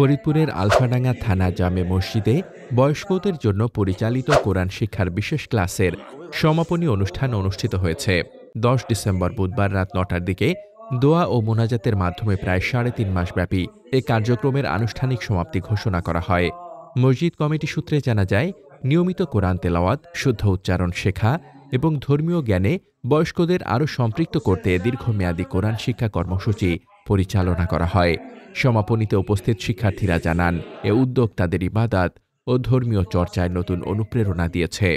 ফরিদপুরের আলফাডাঙ্গা থানা জামে মসজিদে বয়স্কদের জন্য পরিচালিত কোরআন শিক্ষার বিশেষ ক্লাসের সমাপনী অনুষ্ঠান অনুষ্ঠিত হয়েছে। ১০ ডিসেম্বর বুধবার রাত ৯টার দিকে দোয়া ও মোনাজাতের মাধ্যমে প্রায় ৩.৫ মাসব্যাপী এ কার্যক্রমের আনুষ্ঠানিক সমাপ্তি ঘোষণা করা হয়। মসজিদ কমিটি সূত্রে জানা যায়, নিয়মিত কোরআন তেলাওয়াত, শুদ্ধ উচ্চারণ শেখা এবং ধর্মীয় জ্ঞানে বয়স্কদের আরও সম্পৃক্ত করতে দীর্ঘমেয়াদী কোরআন শিক্ষা কর্মসূচি পরিচালনা করা হয়। সমাপনীতে উপস্থিত শিক্ষার্থীরা জানান, এ উদ্যোগ তাদের ইবাদত ও ধর্মীয় চর্চায় নতুন অনুপ্রেরণা দিয়েছে।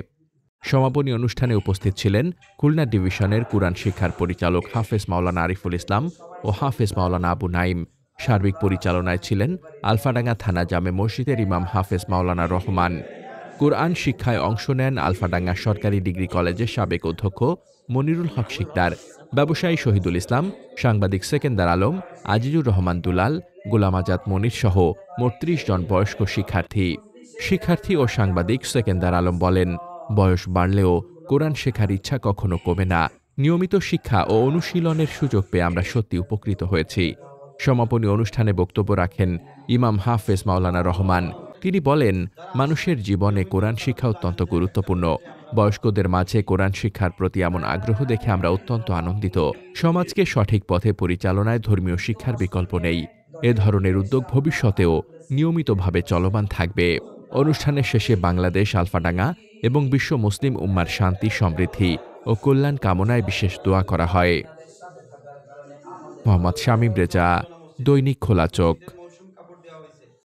সমাপনী অনুষ্ঠানে উপস্থিত ছিলেন খুলনা ডিভিশনের কুরআন শিক্ষার পরিচালক হাফেজ মাওলানা আরিফুল ইসলাম ও হাফেজ মাওলানা আবু নাইম। সার্বিক পরিচালনায় ছিলেন আলফাডাঙ্গা থানা জামে মসজিদের ইমাম হাফেজ মাওলানা রহমান। কুরআন শিক্ষায় অংশ নেন আলফাডাঙ্গা সরকারি ডিগ্রি কলেজের সাবেক অধ্যক্ষ মনিরুল হক শিকদার, ব্যবসায়ী শহীদুল ইসলাম, সাংবাদিক সেকেন্দার আলম, আজিজুর রহমান দুলাল, গোলাম আজাদ মনির সহ মোট ৩০ জন বয়স্ক শিক্ষার্থী ও সাংবাদিক সেকেন্দার আলম বলেন, বয়স বাড়লেও কোরআন শেখার ইচ্ছা কখনো কমে না। নিয়মিত শিক্ষা ও অনুশীলনের সুযোগ পেয়ে আমরা সত্যি উপকৃত হয়েছি। সমাপনী অনুষ্ঠানে বক্তব্য রাখেন ইমাম হাফেজ মাওলানা রহমান। তিনি বলেন, মানুষের জীবনে কোরআন শিক্ষা অত্যন্ত গুরুত্বপূর্ণ। বয়স্কদের মাঝে কোরআন শিক্ষার প্রতি এমন আগ্রহ দেখে আমরা অত্যন্ত আনন্দিত। সমাজকে সঠিক পথে পরিচালনায় ধর্মীয় শিক্ষার বিকল্প নেই। এ ধরনের উদ্যোগ ভবিষ্যতেও নিয়মিতভাবে চলমান থাকবে। অনুষ্ঠানের শেষে বাংলাদেশ, আলফাডাঙ্গা এবং বিশ্ব মুসলিম উম্মার শান্তি, সমৃদ্ধি ও কল্যাণ কামনায় বিশেষ দোয়া করা হয়। মোহাম্মদ শামীম রেজা, দৈনিক খোলা চোখ।